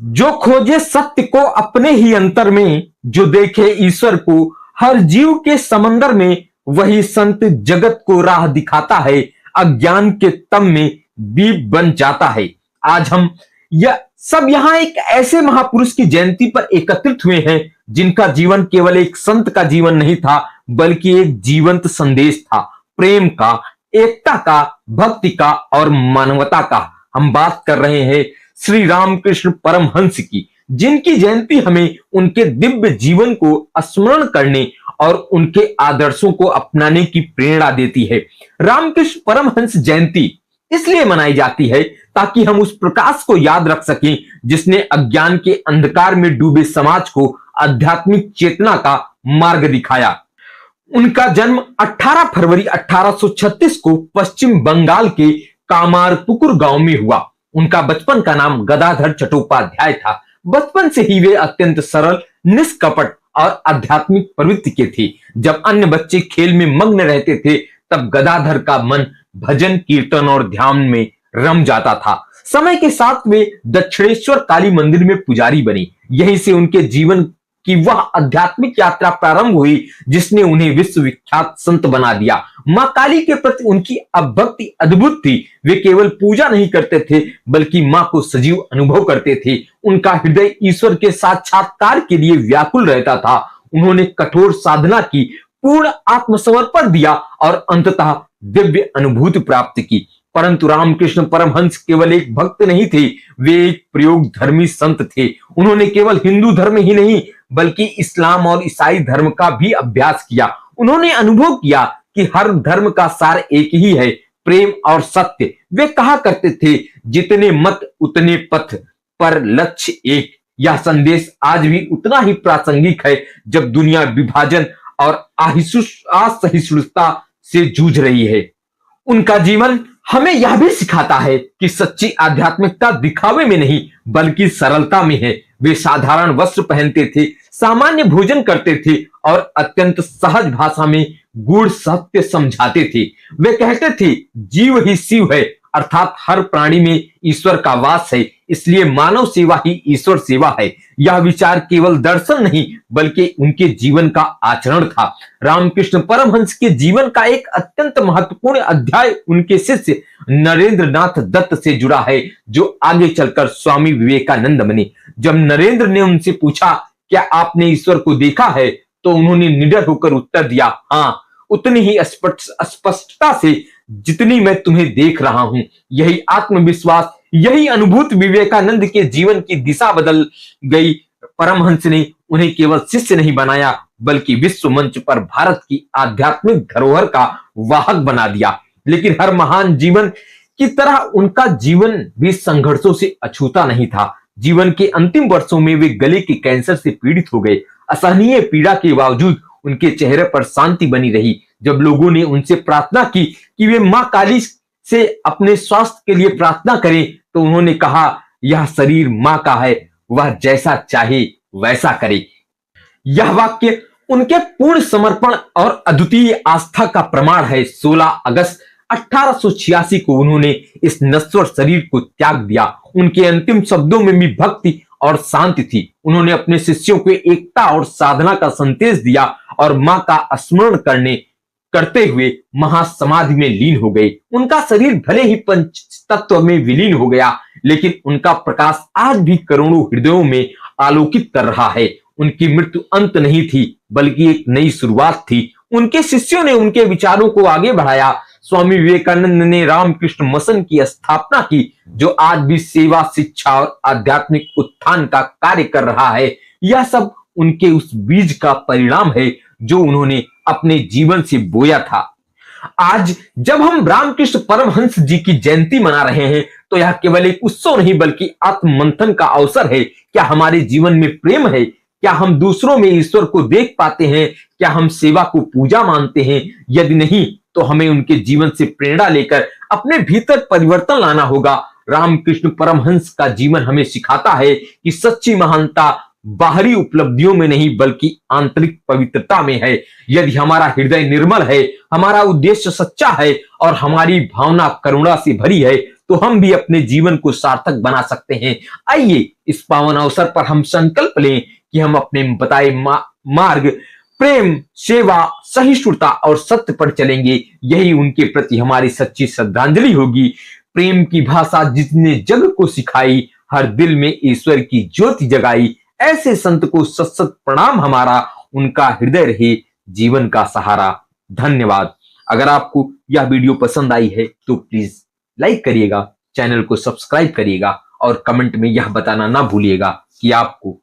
जो खोजे सत्य को अपने ही अंतर में, जो देखे ईश्वर को हर जीव के समंदर में, वही संत जगत को राह दिखाता है, अज्ञान के तम में दीप बन जाता है। आज हम यह सब यहाँ एक ऐसे महापुरुष की जयंती पर एकत्रित हुए हैं जिनका जीवन केवल एक संत का जीवन नहीं था, बल्कि एक जीवंत संदेश था, प्रेम का, एकता का, भक्ति का और मानवता का। हम बात कर रहे हैं श्री रामकृष्ण परमहंस की, जिनकी जयंती हमें उनके दिव्य जीवन को स्मरण करने और उनके आदर्शों को अपनाने की प्रेरणा देती है। रामकृष्ण परमहंस जयंती इसलिए मनाई जाती है ताकि हम उस प्रकाश को याद रख सकें जिसने अज्ञान के अंधकार में डूबे समाज को आध्यात्मिक चेतना का मार्ग दिखाया। उनका जन्म 18 फरवरी 1836 को पश्चिम बंगाल के कामारपुकुर गांव में हुआ। उनका बचपन का नाम गदाधर चट्टोपाध्याय था। बचपन से ही वे अत्यंत सरल, निष्कपट और आध्यात्मिक प्रवृत्ति के थे। जब अन्य बच्चे खेल में मग्न रहते थे, तब गदाधर का मन भजन, कीर्तन और ध्यान में रम जाता था। समय के साथ वे दक्षिणेश्वर काली मंदिर में पुजारी बने। यहीं से उनके जीवन की वह आध्यात्मिक यात्रा प्रारंभ हुई जिसने उन्हें विश्वविख्यात संत बना दिया। मां काली के प्रति उनकी भक्ति अद्भुत थी। वे केवल पूजा नहीं करते थे, बल्कि मां को सजीव अनुभव करते थे। उनका हृदय ईश्वर के साक्षात्कार के लिए व्याकुल रहता था। उन्होंने कठोर साधना की, पूर्ण आत्मसमर्पण दिया और अंततः दिव्य अनुभूति प्राप्त की। परंतु रामकृष्ण परमहंस केवल एक भक्त नहीं थे, वे एक प्रयोग धर्मी संत थे। उन्होंने केवल हिंदू धर्म ही नहीं, बल्कि इस्लाम और ईसाई धर्म का भी अभ्यास किया। उन्होंने अनुभव किया कि हर धर्म का सार एक ही है, प्रेम और सत्य। वे कहा करते थे, जितने मत उतने पथ, पर लक्ष्य एक। यह संदेश आज भी उतना ही प्रासंगिक है जब दुनिया विभाजन और असहिष्णुता से जूझ रही है। उनका जीवन हमें यह भी सिखाता है कि सच्ची आध्यात्मिकता दिखावे में नहीं, बल्कि सरलता में है। वे साधारण वस्त्र पहनते थे, सामान्य भोजन करते थे और अत्यंत सहज भाषा में गूढ़ सत्य समझाते थे। वे कहते थे, जीव ही शिव है, अर्थात हर प्राणी में ईश्वर का वास है, इसलिए मानव सेवा ही ईश्वर सेवा है। यह विचार केवल दर्शन नहीं, बल्कि उनके जीवन का आचरण था। रामकृष्ण परमहंस के जीवन का एक अत्यंत महत्वपूर्ण अध्याय उनके शिष्य नरेंद्र नाथ दत्त से जुड़ा है, जो आगे चलकर स्वामी विवेकानंद बने। जब नरेंद्र ने उनसे पूछा, क्या आपने ईश्वर को देखा है, तो उन्होंने निडर होकर उत्तर दिया, हाँ, उतनी ही स्पष्टता से जितनी मैं तुम्हें देख रहा हूं। यही आत्मविश्वास, यही अनुभूति विवेकानंद के जीवन की दिशा बदल गई। परमहंस ने उन्हें केवल शिष्य नहीं बनाया, बल्कि विश्व मंच पर भारत की आध्यात्मिक धरोहर का वाहक बना दिया। लेकिन हर महान जीवन की तरह उनका जीवन भी संघर्षों से अछूता नहीं था। जीवन के अंतिम वर्षों में वे गले के कैंसर से पीड़ित हो गए। असहनीय पीड़ा के बावजूद उनके चेहरे पर शांति बनी रही। जब लोगों ने उनसे प्रार्थना की कि वे मां काली से अपने स्वास्थ्य के लिए प्रार्थना करें, तो उन्होंने कहा, यह शरीर मां का है, वह जैसा चाहे वैसा करे। यह वाक्य उनके पूर्ण समर्पण और अद्वितीय आस्था का प्रमाण है। 16 अगस्त 1886 को उन्होंने इस नश्वर शरीर को त्याग दिया। उनके अंतिम शब्दों में भी भक्ति और शांति थी। उन्होंने अपने शिष्यों को एकता और साधना का संदेश दिया और मां का स्मरण करते हुए महासमाधि में लीन हो गए। उनका शरीर भले ही पंच तत्व में विलीन हो गया, लेकिन उनका प्रकाश आज भी करोड़ों हृदयों में आलोकित कर रहा है। उनकी मृत्यु अंत नहीं थी, बल्कि एक नई शुरुआत थी। उनके शिष्यों ने उनके विचारों को आगे बढ़ाया। स्वामी विवेकानंद ने रामकृष्ण मिशन की स्थापना की, जो आज भी सेवा, शिक्षा और आध्यात्मिक उत्थान का कार्य कर रहा है। यह सब उनके उस बीज का परिणाम है जो उन्होंने अपने जीवन से बोया था। आज जब हम रामकृष्ण परमहंस जी की जयंती मना रहे हैं, तो यह केवल एक उत्सव नहीं, बल्कि आत्ममंथन का अवसर है। क्या हमारे जीवन में प्रेम है? क्या हम दूसरों में ईश्वर को देख पाते हैं? क्या हम सेवा को पूजा मानते हैं? यदि नहीं, तो हमें उनके जीवन से प्रेरणा लेकर अपने भीतर परिवर्तन लाना होगा। रामकृष्ण परमहंस का जीवन हमें सिखाता है कि सच्ची महानता बाहरी उपलब्धियों में नहीं, बल्कि आंतरिक पवित्रता में है। यदि हमारा हृदय निर्मल है, हमारा उद्देश्य सच्चा है और हमारी भावना करुणा से भरी है, तो हम भी अपने जीवन को सार्थक बना सकते हैं। आइए इस पावन अवसर पर हम संकल्प लें कि हम अपने बताए मार्ग प्रेम, सेवा, सहिष्णुता और सत्य पर चलेंगे। यही उनके प्रति हमारी सच्ची श्रद्धांजलि होगी। प्रेम की भाषा जिसने जग को सिखाई, हर दिल में ईश्वर की ज्योति जगाई, ऐसे संत को सत सत प्रणाम हमारा, उनका हृदय रहे जीवन का सहारा। धन्यवाद। अगर आपको यह वीडियो पसंद आई है तो प्लीज लाइक करिएगा, चैनल को सब्सक्राइब करिएगा और कमेंट में यह बताना ना भूलिएगा कि आपको